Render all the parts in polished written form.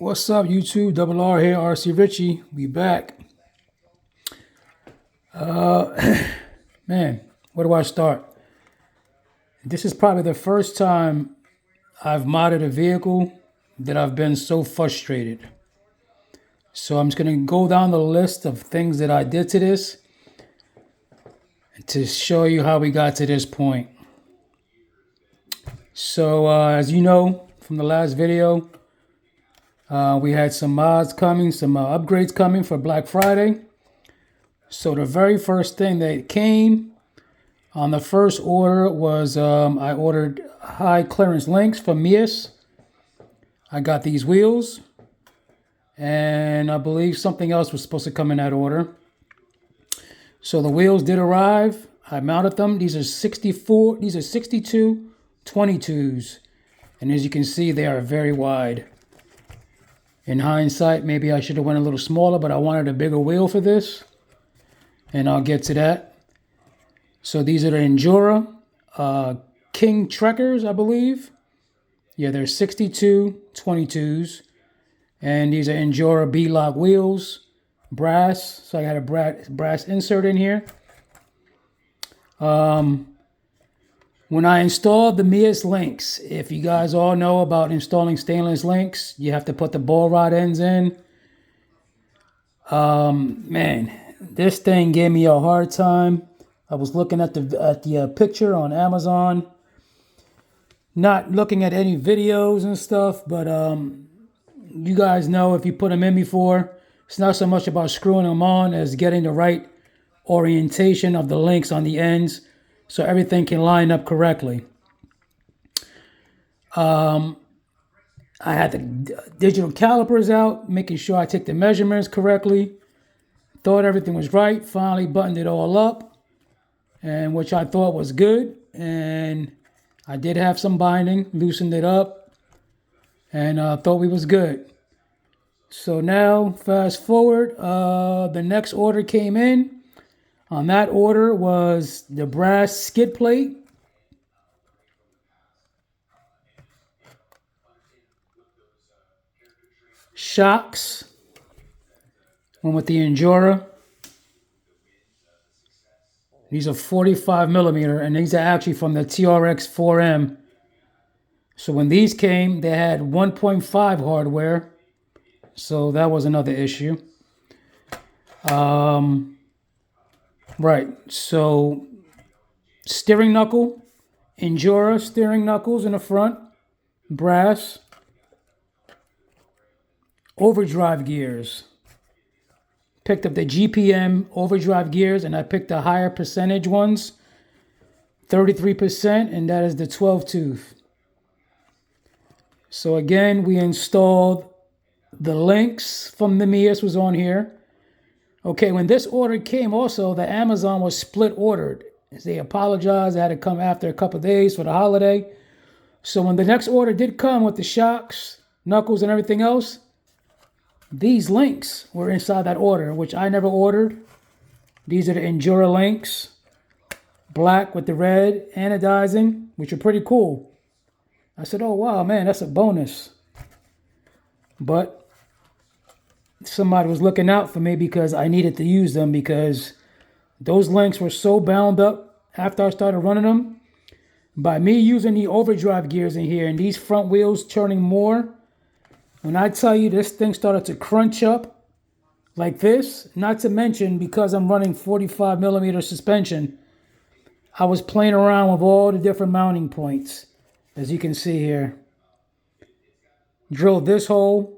What's up, YouTube? Double R here, RC Richie. We back. Man, where do I start? This is probably the first time I've modded a vehicle that I've been so frustrated. So I'm just going to go down the list of things that I did to this to show you how we got to this point. So as you know from the last video, we had some mods coming, some upgrades coming for Black Friday. So the very first thing that came on the first order was I ordered high clearance links from Mias. I got these wheels, and I believe something else was supposed to come in that order. So the wheels did arrive. I mounted them. These are 62 22s, and as you can see, they are very wide. In hindsight, maybe I should have went a little smaller, but I wanted a bigger wheel for this, and I'll get to that. So these are the Endura King Trekkers, I believe. Yeah, they're 62 22s, and these are Endura B-Lock wheels, brass. So I got a brass insert in here. When I installed the Mias links, if you guys all know about installing stainless links, you have to put the ball rod ends in. Man, this thing gave me a hard time. I was looking at the picture on Amazon, not looking at any videos and stuff, but you guys know if you put them in before, it's not so much about screwing them on as getting the right orientation of the links on the ends, so everything can line up correctly. I had the digital calipers out, making sure I took the measurements correctly. Thought everything was right. Finally buttoned it all up, and which I thought was good. And I did have some binding, loosened it up, and thought we was good. So now, fast forward, the next order came in. On that order was the brass skid plate, shocks, one with the Endura. These are 45 millimeter, and these are actually from the TRX 4M. So when these came, they had 1.5 hardware, so that was another issue. Right, so steering knuckle, Endura steering knuckles in the front, brass, overdrive gears. Picked up the GPM overdrive gears, and I picked the higher percentage ones, 33%, and that is the 12 tooth. So again, we installed the links from the Mias was on here. Okay, when this order came also, the Amazon was split ordered. They apologized. I had to come after a couple of days for the holiday. So when the next order did come with the shocks, knuckles, and everything else, these links were inside that order, which I never ordered. These are the Endura links, black with the red anodizing, which are pretty cool. I said, oh, wow, man, that's a bonus. But somebody was looking out for me because I needed to use them, because those links were so bound up after I started running them. By me using the overdrive gears in here and these front wheels turning more, when I tell you this thing started to crunch up like this, not to mention because I'm running 45 millimeter suspension, I was playing around with all the different mounting points, as you can see here. Drilled this hole.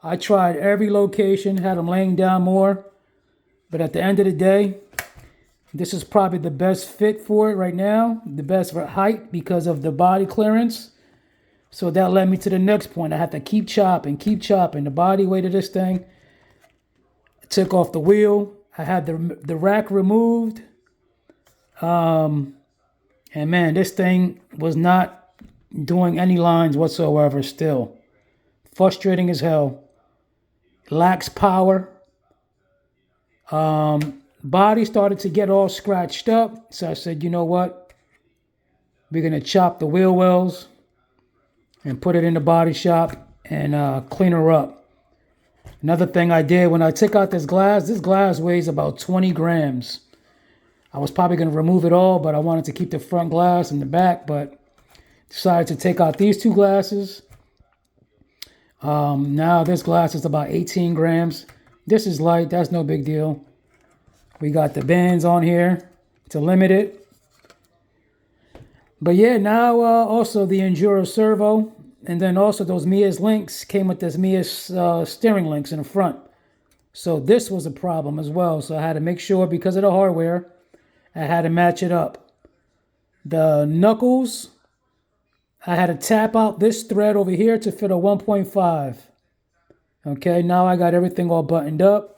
I tried every location, had them laying down more, but at the end of the day, this is probably the best fit for it right now, the best for height because of the body clearance. So that led me to the next point. I had to keep chopping the body weight of this thing. I took off the wheel. I had the rack removed. And man, this thing was not doing any lines whatsoever still. Frustrating as hell. Lacks power. Body started to get all scratched up. So I said, you know what? We're going to chop the wheel wells and put it in the body shop and clean her up. Another thing I did when I took out this glass weighs about 20 grams. I was probably going to remove it all, but I wanted to keep the front glass and the back, but decided to take out these two glasses. Now this glass is about 18 grams. This is light, that's no big deal. We got the bends on here to limit it. But yeah, now also the Enduro servo, and then also those Mia's links came with this Mia's steering links in the front. So this was a problem as well. So I had to make sure, because of the hardware, I had to match it up. The knuckles, I had to tap out this thread over here to fit a 1.5. Okay, now I got everything all buttoned up.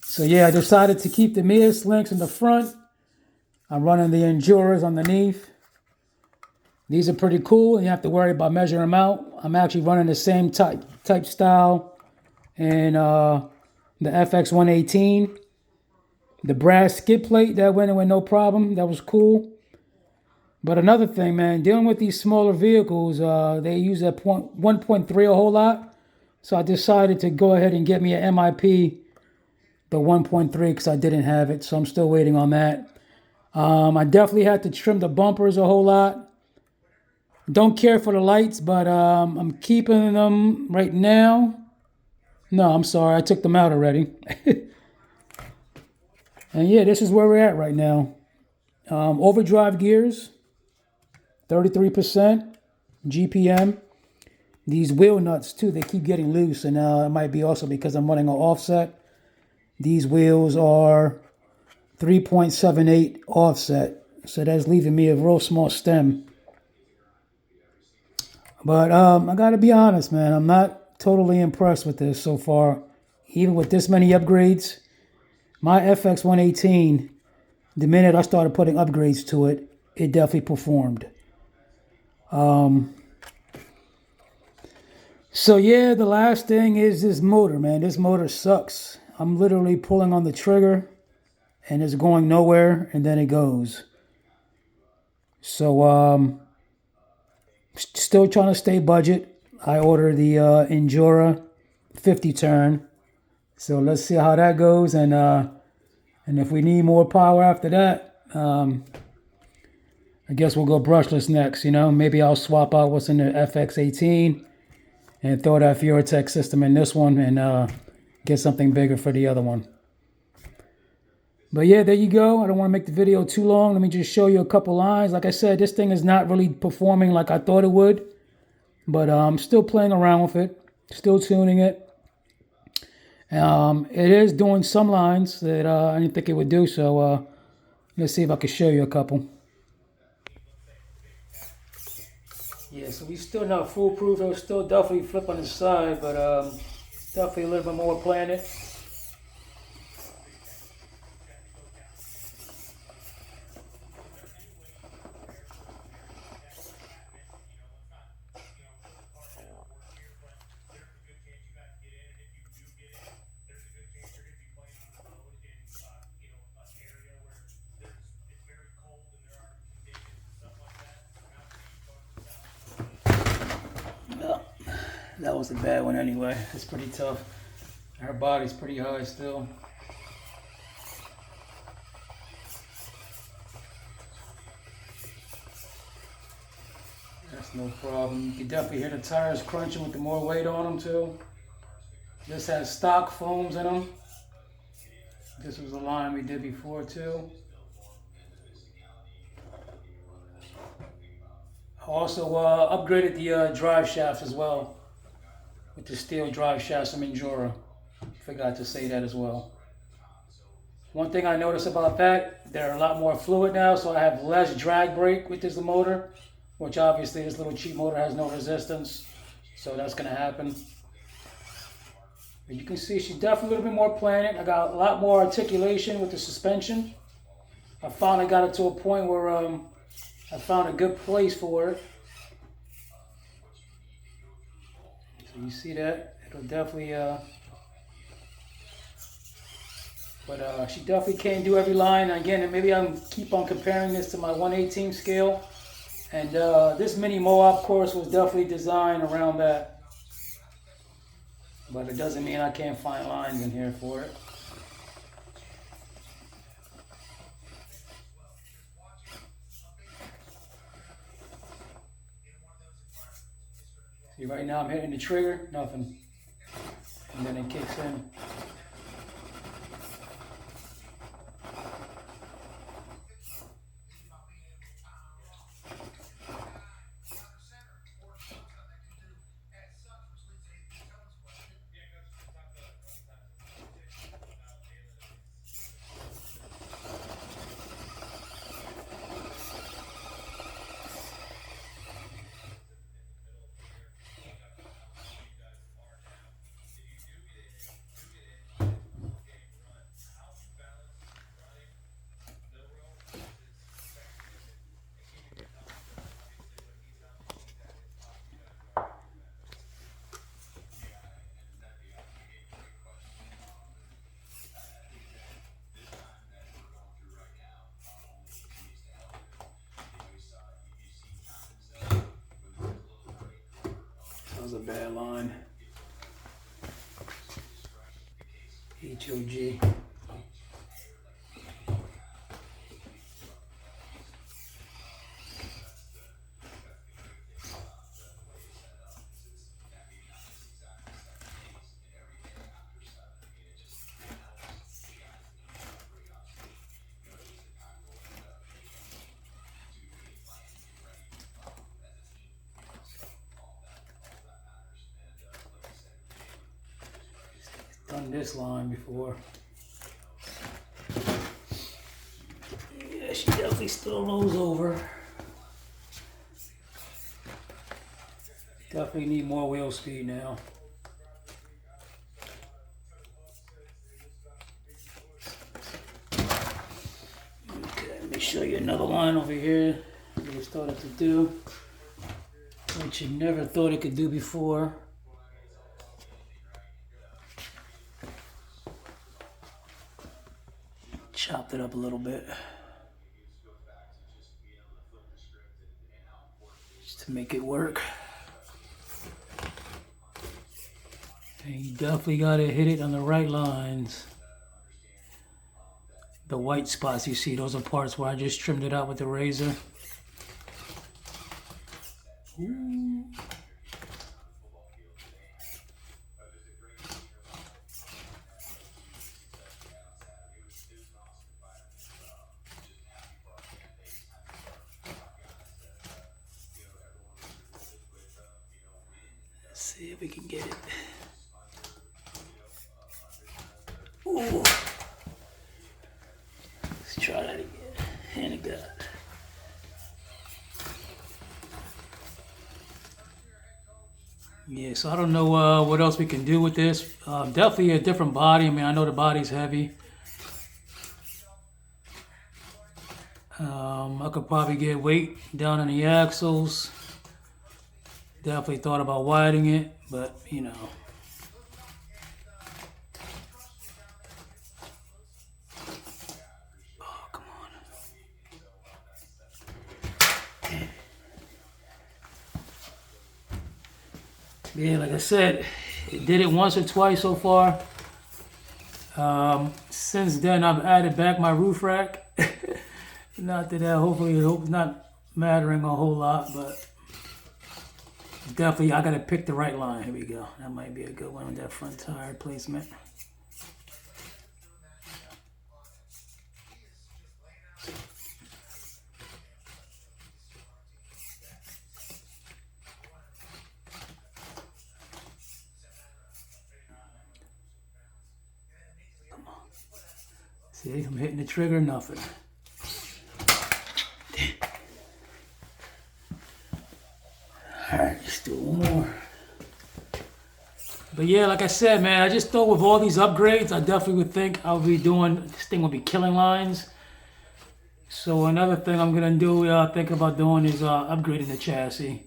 So yeah, I decided to keep the Mia's links in the front. I'm running the Enduras underneath. These are pretty cool, and you have to worry about measuring them out. I'm actually running the same type style in the FX118. The brass skid plate, that went in with no problem. That was cool. But another thing, man, dealing with these smaller vehicles, they use that 1.3 a whole lot. So I decided to go ahead and get me an MIP, the 1.3, because I didn't have it. So I'm still waiting on that. I definitely had to trim the bumpers a whole lot. Don't care for the lights, but I'm keeping them right now. No, I'm sorry. I took them out already. And yeah, this is where we're at right now. Overdrive gears, 33% GPM. These wheel nuts too, they keep getting loose, and it might be also because I'm running an offset. These wheels are 3.78 offset, so that's leaving me a real small stem. But I gotta be honest, man, I'm not totally impressed with this so far. Even with this many upgrades, my FX118, the minute I started putting upgrades to it, it definitely performed. So yeah, the last thing is this motor, man. This motor sucks. I'm literally pulling on the trigger and it's going nowhere, and then it goes. So still trying to stay budget. I ordered the Endura 50 turn. So let's see how that goes, and if we need more power after that, I guess we'll go brushless next. You know, maybe I'll swap out what's in the FX18 and throw that Furatech system in this one, and get something bigger for the other one. But yeah, there you go. I don't want to make the video too long. Let me just show you a couple lines. Like I said, this thing is not really performing like I thought it would, but I'm still playing around with it, still tuning it. It is doing some lines that I didn't think it would do, so let's see if I can show you a couple. Yeah, so we still not foolproof. It'll still definitely flip on the side, but definitely a little bit more playing it. That was a bad one anyway. It's pretty tough. Her body's pretty high still. That's no problem. You can definitely hear the tires crunching with the more weight on them too. This has stock foams in them. This was a line we did before too. I also upgraded the drive shafts as well, with the steel drive shafts from Endura. Forgot to say that as well. One thing I noticed about that, they're a lot more fluid now, so I have less drag brake with this motor, which obviously this little cheap motor has no resistance, so that's going to happen. But you can see she's definitely a little bit more planet. I got a lot more articulation with the suspension. I finally got it to a point where I found a good place for it. So you see that? It'll definitely But she definitely can't do every line. Again, and maybe I'm keep on comparing this to my 1/18 scale. And this mini Moab course was definitely designed around that. But it doesn't mean I can't find lines in here for it. See, right now I'm hitting the trigger, nothing. And then it kicks in. That was a bad line. HOG. Done this line before. Yeah, she definitely still rolls over. Definitely need more wheel speed now. Okay, let me show you another line over here that we started to do, which you never thought it could do before. Chopped it up a little bit just to make it work. And you definitely got to hit it on the right lines. The white spots you see, those are parts where I just trimmed it out with the razor. Ooh. Let's see if we can get it. Ooh. Let's try that again. And it got. Yeah, so I don't know what else we can do with this. Definitely a different body. I mean, I know the body's heavy. I could probably get weight down in the axles. Definitely thought about widening it, but you know. Oh, come on. Yeah, like I said, it did it once or twice so far. Since then, I've added back my roof rack. Not that hopefully it's not mattering a whole lot, but definitely I gotta pick the right line. Here we go. That might be a good one with that front tire placement. Come on. See, I'm hitting the trigger, nothing. Alright, let's do one more. But yeah, like I said, man, I just thought with all these upgrades, I definitely would think I would be doing, this thing would be killing lines. So another thing I'm gonna do, think about doing is upgrading the chassis.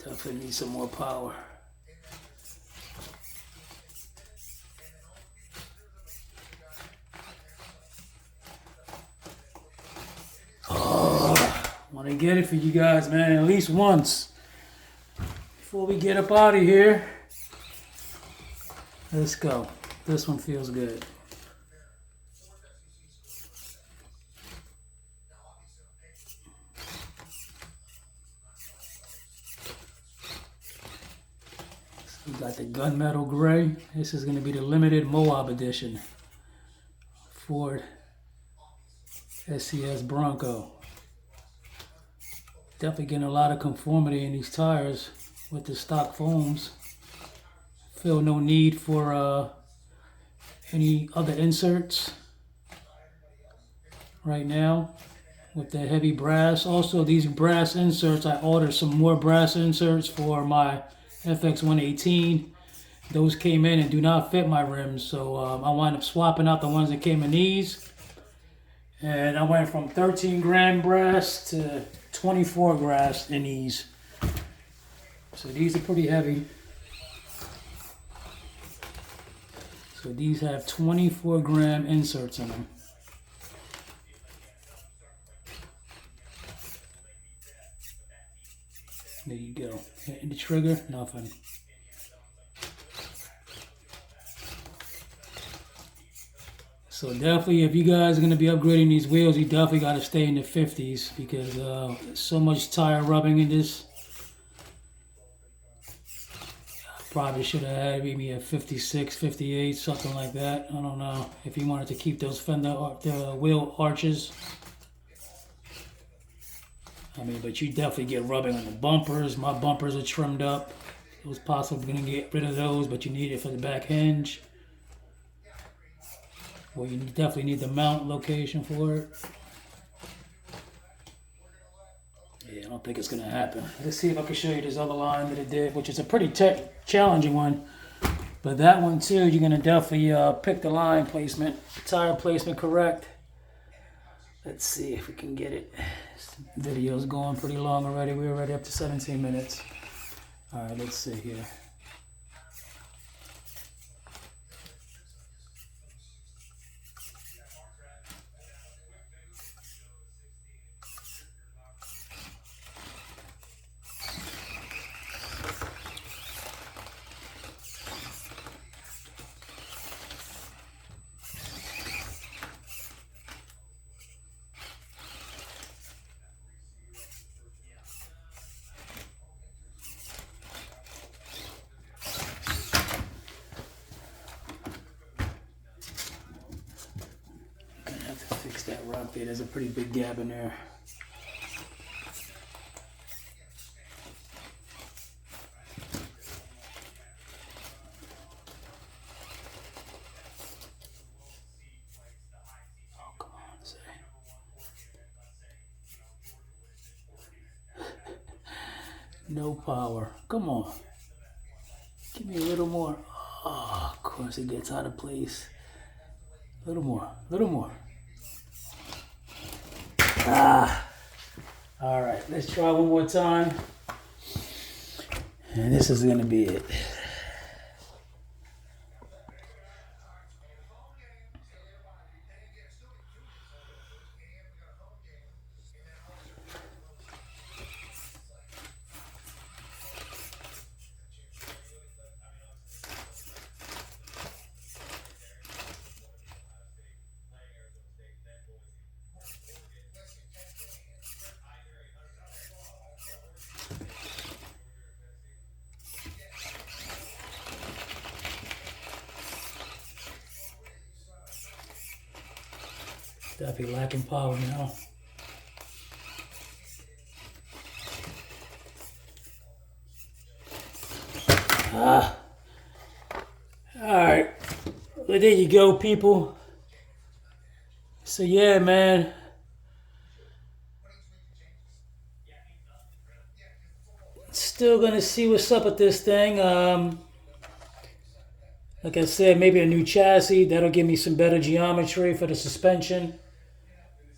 Definitely need some more power. Want to get it for you guys, man, at least once before we get up out of here. Let's go. This one feels good. We got the gunmetal gray. This is going to be the limited Moab edition. Ford SCX Bronco. Definitely getting a lot of conformity in these tires with the stock foams. Feel no need for any other inserts right now with the heavy brass. Also, these brass inserts, I ordered some more brass inserts for my FX118. Those came in and do not fit my rims, so I wound up swapping out the ones that came in these. And I went from 13-gram brass to 24 grass in these. So these are pretty heavy. So these have 24-gram inserts in them. There you go. Hitting the trigger, nothing. So definitely, if you guys are going to be upgrading these wheels, you definitely got to stay in the 50s because so much tire rubbing in this. I probably should have had maybe a 56, 58, something like that. I don't know if you wanted to keep those fender, the wheel arches. I mean, but you definitely get rubbing on the bumpers. My bumpers are trimmed up. It was possible going to get rid of those, but you need it for the back hinge. Well, you definitely need the mount location for it. Yeah, I don't think it's going to happen. Let's see if I can show you this other line that it did, which is a pretty challenging one. But that one, too, you're going to definitely pick the line placement, tire placement correct. Let's see if we can get it. This video's going pretty long already. We're already up to 17 minutes. All right, let's see here. Fix that rock there. There's a pretty big gap in there. Oh, come on, say. No power. Come on. Give me a little more. Oh, of course it gets out of place. A little more. A little more. All right, let's try one more time. And this is going to be it. Definitely lacking power now. Alright. Well, there you go, people. So yeah, man. Still gonna see what's up with this thing. Like I said, maybe a new chassis. That'll give me some better geometry for the suspension.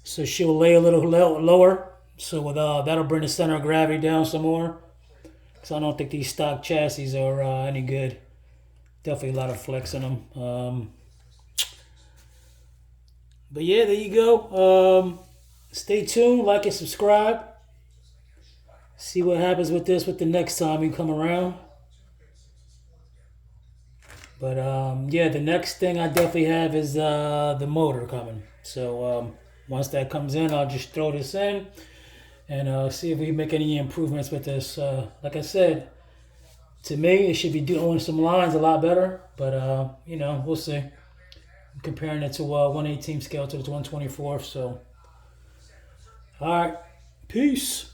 So she'll lay a little lower. So with that'll bring the center of gravity down some more. because I don't think these stock chassis are any good. Definitely a lot of flex in them. But yeah, there you go. Stay tuned, like and subscribe. See what happens with this with the next time you come around. But yeah, the next thing I definitely have is the motor coming. So once that comes in, I'll just throw this in and see if we make any improvements with this. Like I said, to me, it should be doing some lines a lot better. But you know, we'll see. I'm comparing it to 1/18 scale to the 1/24. So, all right, peace.